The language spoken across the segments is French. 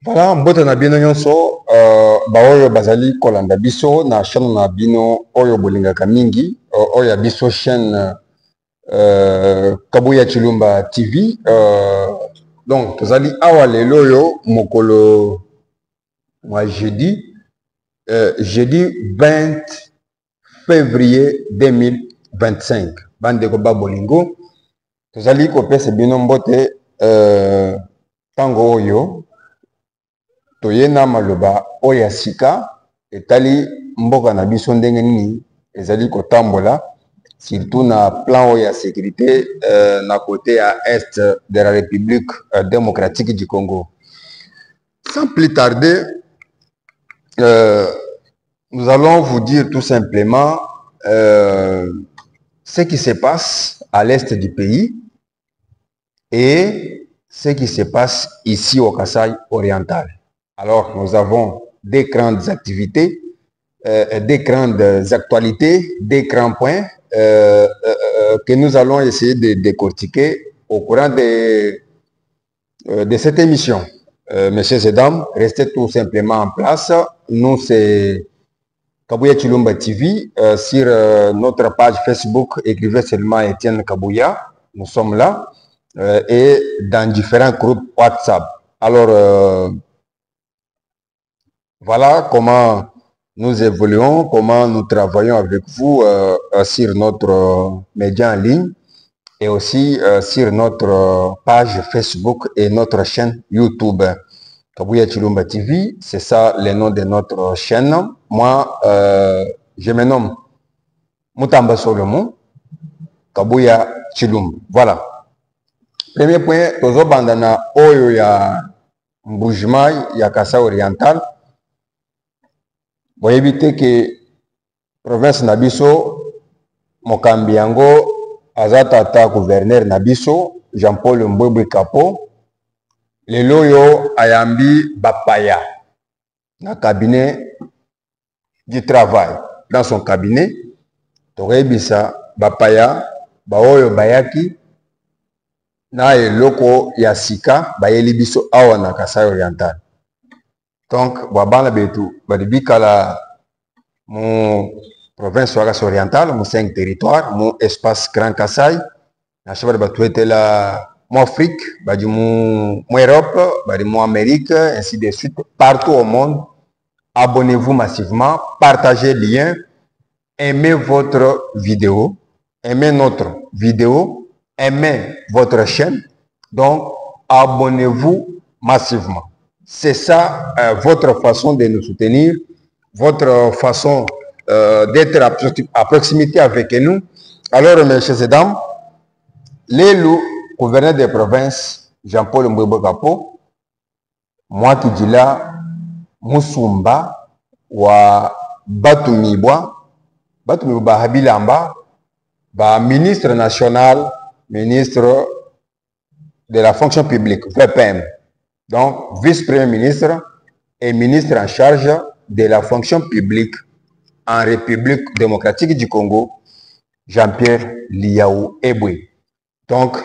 Voilà, mbote na bino nyonso baoyo bazali kolanda biso na chaîne na bino oyo bolingaka mingi oyo ya biso chaîne Kabuya Chilumba TV. Donc tozali awa lelo oyo mokolo mwa jeudi 20 février 2025 bandeko ba bolingo tozali kopesa bino mbote tango oyo toyena maloba oya sika etali mboka na biso ndenge nini ezali kotambola surtout na plan oya sécurité na côté à est de la République démocratique du Congo. Sans plus tarder, nous allons vous dire tout simplement ce qui se passe à l'est du pays et ce qui se passe ici au Kasaï oriental. Alors, nous avons des grandes activités, des grandes actualités, des grands points que nous allons essayer de décortiquer au courant de cette émission. Messieurs et dames, restez tout simplement en place. Nous, c'est Kabuya Chilumba TV. Sur notre page Facebook, écrivez seulement Étienne Kabuya. Nous sommes là. Et dans différents groupes WhatsApp. Alors, voilà comment nous évoluons, comment nous travaillons avec vous sur notre média en ligne et aussi sur notre page Facebook et notre chaîne YouTube. Kabuya Chilumba TV, c'est ça le nom de notre chaîne. Moi, je me nomme Mutamba Solomon, Kabuya Chilumba. Voilà. Premier point, tozo bandana oyo ya Mbujimai ya Kasai oriental. Pour éviter que province Nabiso, Mokambi yango, azatata gouverneur Nabiso, Jean-Paul Mbwebwe Kapo, le loyo ayambi bapaya, na cabinet du travail. Dans son cabinet, torebisa bapaya, baoyo bayaki, na eloko ya sika, bayeli biso awa na Kasai oriental. Donc, Wabana Betou, Badibikala, mon province orientale, mon 5 territoires, mon espace Grand Kassai, la cheval de était là, mon Afrique, mon Europe, mon Amérique, ainsi de suite, partout au monde. Abonnez-vous massivement, partagez le lien, aimez votre vidéo, aimez notre vidéo, aimez votre chaîne. Donc, abonnez-vous massivement. C'est ça votre façon de nous soutenir, votre façon d'être à proximité avec nous. Alors, mes chers et dames, l'élu gouverneur des provinces, Jean-Paul Mbwebwe Kapo, moi qui dis là, Musumba, wa Batumibwa Habilamba, ministre national, ministre de la fonction publique, VPM. Donc, vice-premier ministre et ministre en charge de la fonction publique en République démocratique du Congo, Jean-Pierre Liaou Eboué. Donc,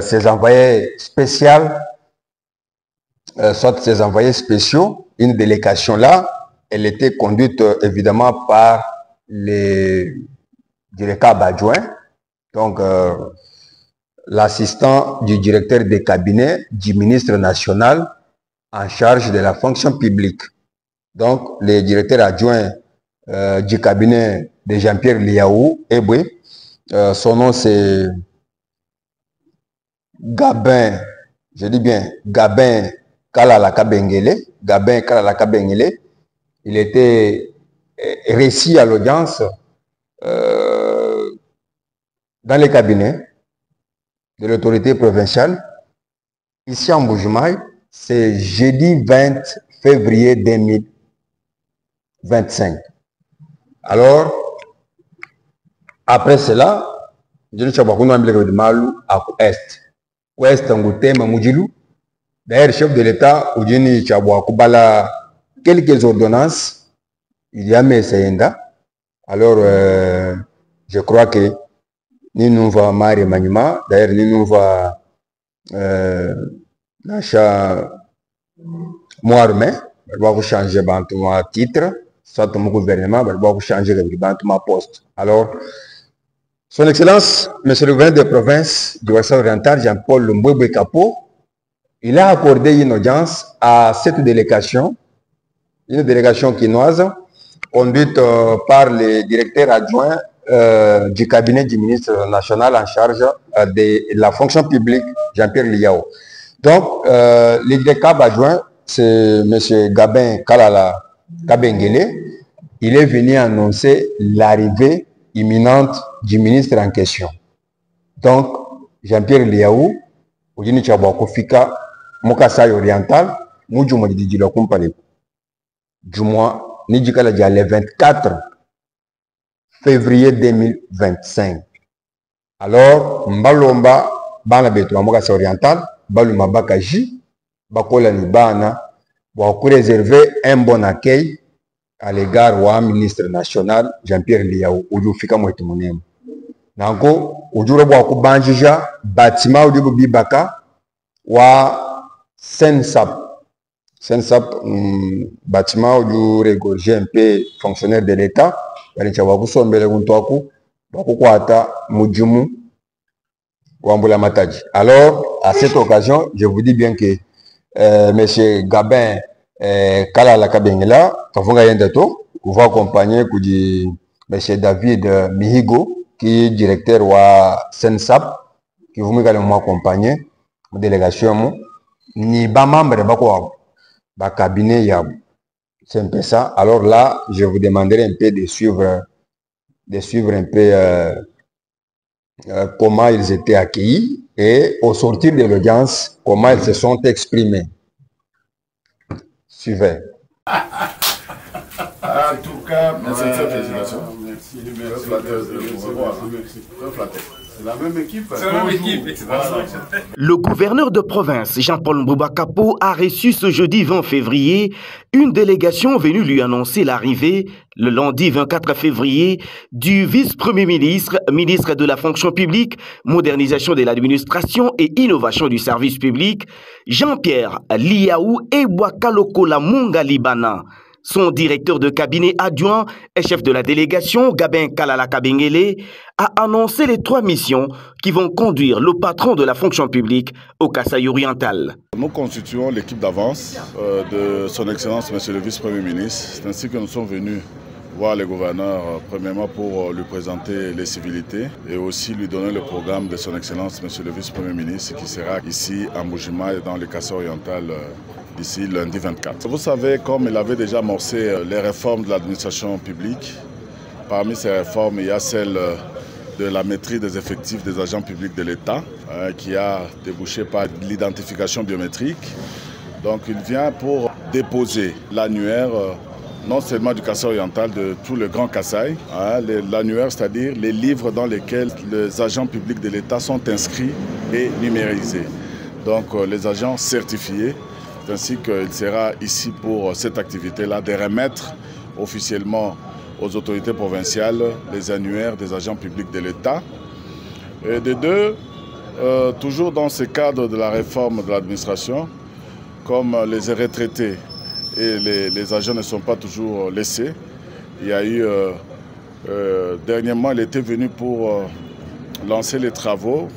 ces envoyés spéciaux, soit ces envoyés spéciaux, une délégation là, elle était conduite évidemment par les directeurs adjoints. Donc, l'assistant du directeur des cabinets du ministre national en charge de la fonction publique. Donc, le directeur adjoint du cabinet de Jean-Pierre Liaou Eboué, son nom c'est Gabin, je dis bien Gabin Kalalaka Bengele. Gabin Kalalaka Bengele. Il était récit à l'audience dans les cabinets de l'autorité provinciale, ici en Mbujimai, c'est jeudi 20 février 2025. Alors, après cela, je ne sais pas comment de Malou à Ouest. Ouest, Ngoutem, Moudjilou. D'ailleurs, chef de l'État, Oudjini Chabwa Koubala, quelques ordonnances, il y a mes Seyenda. Alors, je crois que nous va Marie Manima, d'ailleurs, nous va moi armé, je dois changer mon titre, soit mon gouvernement, je dois changer mon poste. Alors, Son Excellence, Monsieur le gouverneur de province du Ouest oriental, Jean-Paul Mbwebwe Kapo, il a accordé une audience à cette délégation, une délégation quinoise, conduite par le directeur adjoint du cabinet du ministre national en charge de la fonction publique, Jean-Pierre Liao. Donc, le directeur adjoint, c'est M. Gabin Kalala Kabengele. Il est venu annoncer l'arrivée imminente du ministre en question. Donc, Jean-Pierre Liao, Ojini Chabwakofika, Mokasai oriental, Mujuma Didi Lokumpale. Du mois, Nidjikala Dia le 24 février 2025. Alors, Mbalomba, Bana Betou, Mokasai oriental, Baluma Bakaji, Bakola Libana, pour réserver un bon accueil à l'égard du ministre national Jean-Pierre Liao, Oujufika Mouetimonem. Nango, Oujura Boakou Banjija, bâtiment Oujou Bibaka, wa Sensap. Sensap, bâtiment Oujou regorgé un peu fonctionnaire de l'État, Balichawaku Sombele Guntoaku, Bakukwata, Mujumu, Wambula Matadji. Alors, à cette occasion, je vous dis bien que M. Gabin Kalala Kabengela, Kafunga Yendato, vous accompagner M. David Mihigo, qui est directeur de Sensap, qui vous m'accompagner, la délégation, ni ba membre de cabinet Yab. C'est un peu ça. Alors là, je vous demanderai un peu de suivre un peu comment ils étaient accueillis et au sortir de l'audience, comment ils se sont exprimés. Suivez. En tout cas, merci. C'est la même équipe. Le gouverneur de province, Jean-Paul Mbwebwe Kapo, a reçu ce jeudi 20 février une délégation venue lui annoncer l'arrivée, le lundi 24 février, du vice-premier ministre, ministre de la fonction publique, modernisation de l'administration et innovation du service public, Jean-Pierre Liao Ebwakalokola Munga Libana. Son directeur de cabinet adjoint et chef de la délégation, Gabin Kalala Kabengele, a annoncé les 3 missions qui vont conduire le patron de la fonction publique au Kasaï oriental. Nous constituons l'équipe d'avance de son Excellence, Monsieur le Vice-Premier ministre. C'est ainsi que nous sommes venus voir le gouverneur, premièrement pour lui présenter les civilités et aussi lui donner le programme de son Excellence, Monsieur le Vice-Premier ministre, qui sera ici à Mbujima et dans le Kasaï oriental d'ici lundi 24. Vous savez, comme il avait déjà amorcé les réformes de l'administration publique, parmi ces réformes, il y a celle de la maîtrise des effectifs des agents publics de l'État, qui a débouché par l'identification biométrique. Donc il vient pour déposer l'annuaire, non seulement du Kasaï oriental, de tout le Grand Kasaï, l'annuaire, c'est-à-dire les livres dans lesquels les agents publics de l'État sont inscrits et numérisés. Donc les agents certifiés, ainsi qu'il sera ici pour cette activité-là de remettre officiellement aux autorités provinciales les annuaires des agents publics de l'État. Et de deux, toujours dans ce cadre de la réforme de l'administration, comme les retraités et les agents ne sont pas toujours laissés, il y a eu, dernièrement, il était venu pour lancer les travaux,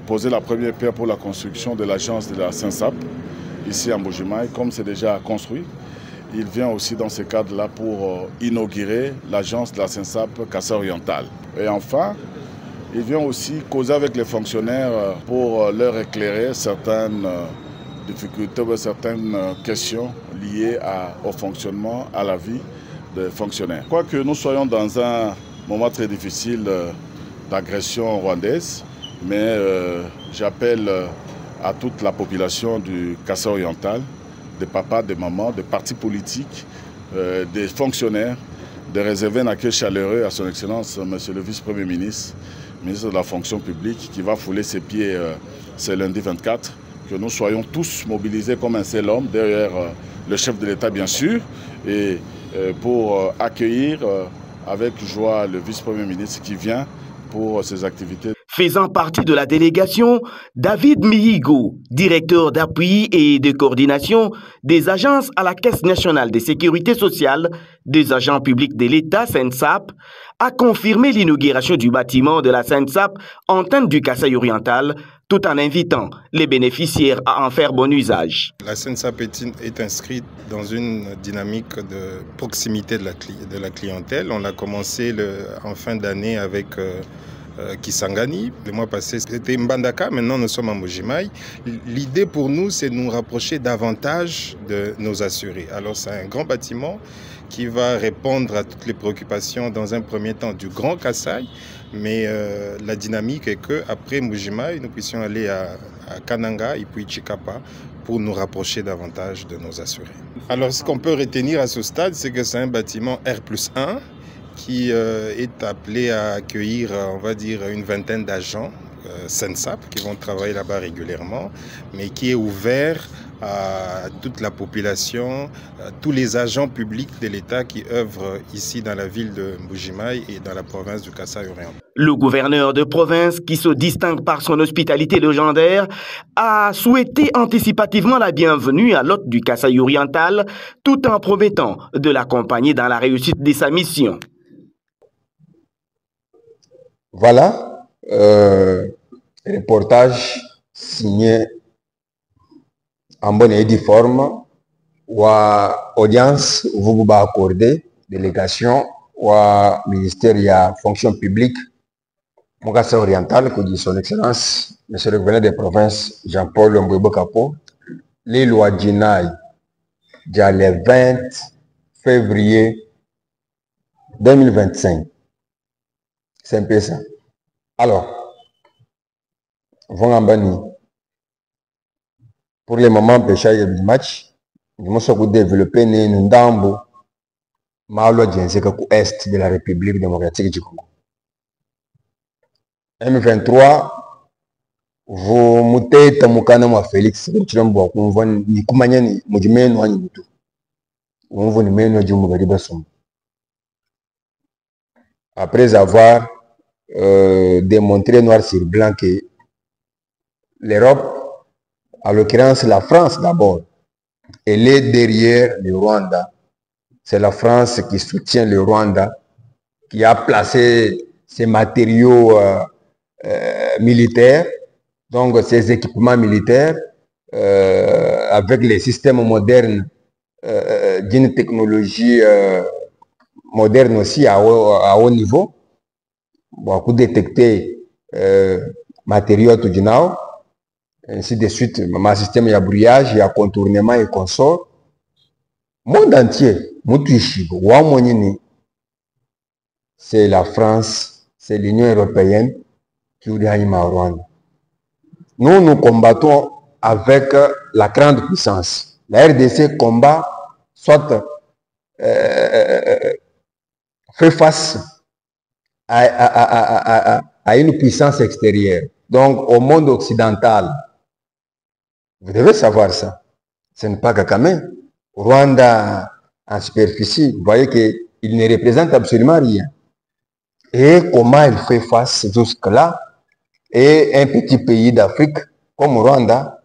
poser la première pierre pour la construction de l'agence de la Sensap, ici à Mbujima, comme c'est déjà construit. Il vient aussi dans ce cadre-là pour inaugurer l'agence de la Sensap Kasaï oriental. Et enfin, il vient aussi causer avec les fonctionnaires pour leur éclairer certaines difficultés ou certaines questions liées au fonctionnement, à la vie des fonctionnaires. Quoique nous soyons dans un moment très difficile d'agression rwandaise, mais j'appelle à toute la population du Kasaï oriental, des papas, des mamans, des partis politiques, des fonctionnaires, de réserver un accueil chaleureux à son Excellence, Monsieur le Vice-Premier ministre, ministre de la fonction publique, qui va fouler ses pieds ce lundi 24, que nous soyons tous mobilisés comme un seul homme, derrière le chef de l'État bien sûr, et pour accueillir avec joie le Vice-Premier ministre qui vient pour ces activités. Faisant partie de la délégation, David Mihigo, directeur d'appui et de coordination des agences à la Caisse nationale de sécurité sociale des agents publics de l'État, SENSAP, a confirmé l'inauguration du bâtiment de la SENSAP, antenne du Kasaï oriental, tout en invitant les bénéficiaires à en faire bon usage. La SENSAP est inscrite dans une dynamique de proximité de la clientèle. On a commencé en fin d'année avec Kisangani. Le mois passé, c'était Mbandaka. Maintenant, nous sommes à Mbuji-Mayi. L'idée pour nous, c'est de nous rapprocher davantage de nos assurés. Alors, c'est un grand bâtiment qui va répondre à toutes les préoccupations dans un premier temps du Grand Kasaï. Mais la dynamique est qu'après Mbuji-Mayi, nous puissions aller à Kananga et puis Chikapa pour nous rapprocher davantage de nos assurés. Alors, ce qu'on peut retenir à ce stade, c'est que c'est un bâtiment R+1 qui est appelé à accueillir, on va dire, une vingtaine d'agents SENSAP qui vont travailler là-bas régulièrement, mais qui est ouvert à toute la population, à tous les agents publics de l'État qui œuvrent ici dans la ville de Mbuji-Mayi et dans la province du Kasaï oriental. Le gouverneur de province, qui se distingue par son hospitalité légendaire, a souhaité anticipativement la bienvenue à l'hôte du Kasaï oriental, tout en promettant de l'accompagner dans la réussite de sa mission. Voilà, reportage signé en bonne et due forme, ou audience, vous va accorder, délégation, ou ministère de la fonction publique, mon Kasaï oriental, que dit son excellence, monsieur le gouverneur des provinces, Jean-Paul Mbwebo Kapo, les lois Djinaï, le 20 février 2025. C'est un peu ça. Alors, Vongambani, pour le moment, pêchage du match, nous avons développé une ndambo, malo djenzeka est de la République démocratique du Congo. M23, vous mutez tamukana mwa Félix, Chilombo, ni kumanya ni mujimeno wanyi mutu. Vous ni meno jumu gariba sumu. Après avoir démontré noir sur blanc que l'Europe, en l'occurrence la France d'abord, elle est derrière le Rwanda. C'est la France qui soutient le Rwanda, qui a placé ses matériaux militaires, donc ses équipements militaires, avec les systèmes modernes d'une technologie moderne aussi à haut niveau. Beaucoup détecter matériaux tout dinao, ainsi de suite, ma système y a brouillage, il y a contournement et consort. Monde entier, c'est la France, c'est l'Union européenne qui nous gagne au Rwanda. Nous, nous combattons avec la grande puissance. La RDC combat, soit fait face à une puissance extérieure. Donc, au monde occidental, vous devez savoir ça. Ce n'est pas Kagame. Rwanda, en superficie, vous voyez qu'il ne représente absolument rien. Et comment il fait face jusque-là? Et un petit pays d'Afrique comme Rwanda,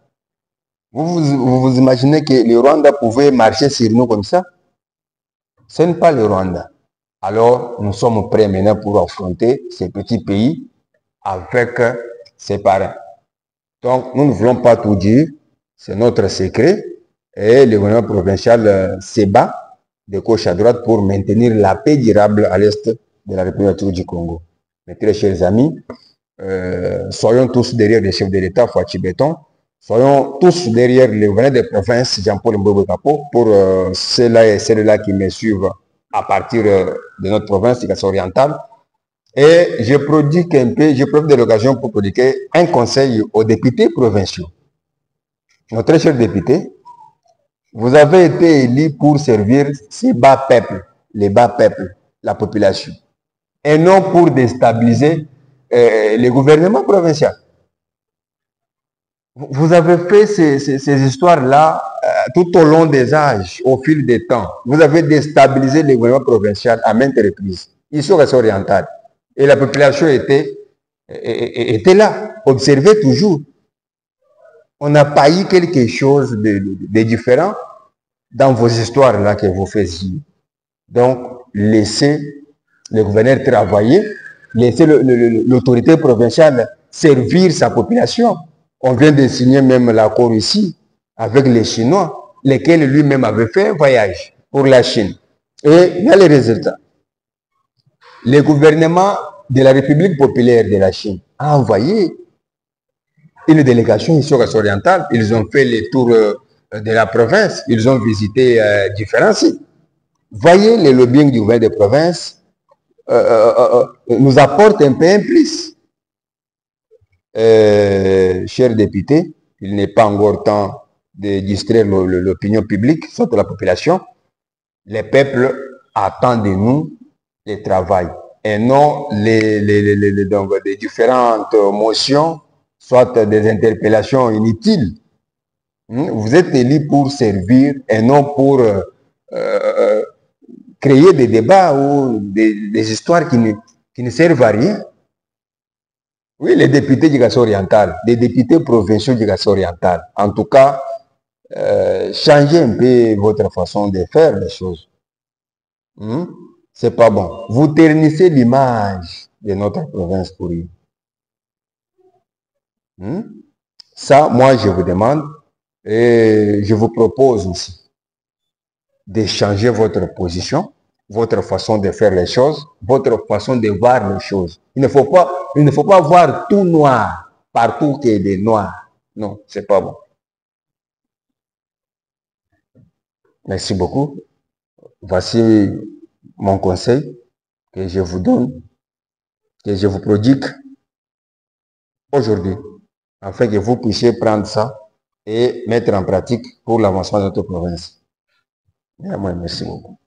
vous imaginez que le Rwanda pouvait marcher sur nous comme ça? Ce n'est pas le Rwanda. Alors, nous sommes prêts maintenant pour affronter ces petits pays avec ses parents. Donc, nous ne voulons pas tout dire, c'est notre secret. Et le gouvernement provincial se bat de gauche à droite pour maintenir la paix durable à l'est de la République du Congo. Mes très chers amis, soyons tous derrière les chefs de l'État, Fouachi Béton. Soyons tous derrière le gouverneur des provinces, Jean-Paul Mbwebo Kapo, pour ceux-là et celles-là qui me suivent à partir de notre province, du Kasaï oriental. Et je prodigue un peu, je profite de l'occasion pour prodiguer un conseil aux députés provinciaux. Nos très chers députés, vous avez été élus pour servir ces bas peuples, les bas peuples, la population, et non pour déstabiliser le gouvernement provincial. Vous avez fait ces histoires-là tout au long des âges, au fil des temps. Vous avez déstabilisé le gouvernement provincial à maintes reprises, ici au Kasaï oriental. Et la population était était là, observez toujours. On n'a pas eu quelque chose de différent dans vos histoires là que vous faisiez. Donc, laissez le gouverneur travailler, laissez l'autorité provinciale servir sa population. On vient de signer même l'accord ici avec les Chinois, lesquels lui-même avait fait un voyage pour la Chine. Et il y a les résultats. Le gouvernement de la République populaire de la Chine a envoyé une délégation ici au Kasaï-Oriental. Ils ont fait les tours de la province. Ils ont visité différents sites. Voyez, le lobbying du gouvernement de province nous apporte un peu un plus. Chers députés, il n'est pas encore temps de distraire l'opinion publique, surtout la population. Les peuples attendent de nous le travail et non donc, des différentes motions, soit des interpellations inutiles. Vous êtes élus pour servir et non pour créer des débats ou des histoires qui ne servent à rien. Oui, les députés du Kasaï-Oriental, des députés provinciaux du Kasaï-Oriental, en tout cas, changez un peu votre façon de faire les choses. C'est pas bon. Vous ternissez l'image de notre province pour lui. Ça, moi, je vous demande et je vous propose aussi de changer votre position, votre façon de faire les choses, votre façon de voir les choses. Il ne faut pas voir tout noir, partout qu'il y ait des noirs. Non, c'est pas bon. Merci beaucoup. Voici mon conseil que je vous donne, que je vous prodigue aujourd'hui, afin que vous puissiez prendre ça et mettre en pratique pour l'avancement de notre province. Merci beaucoup.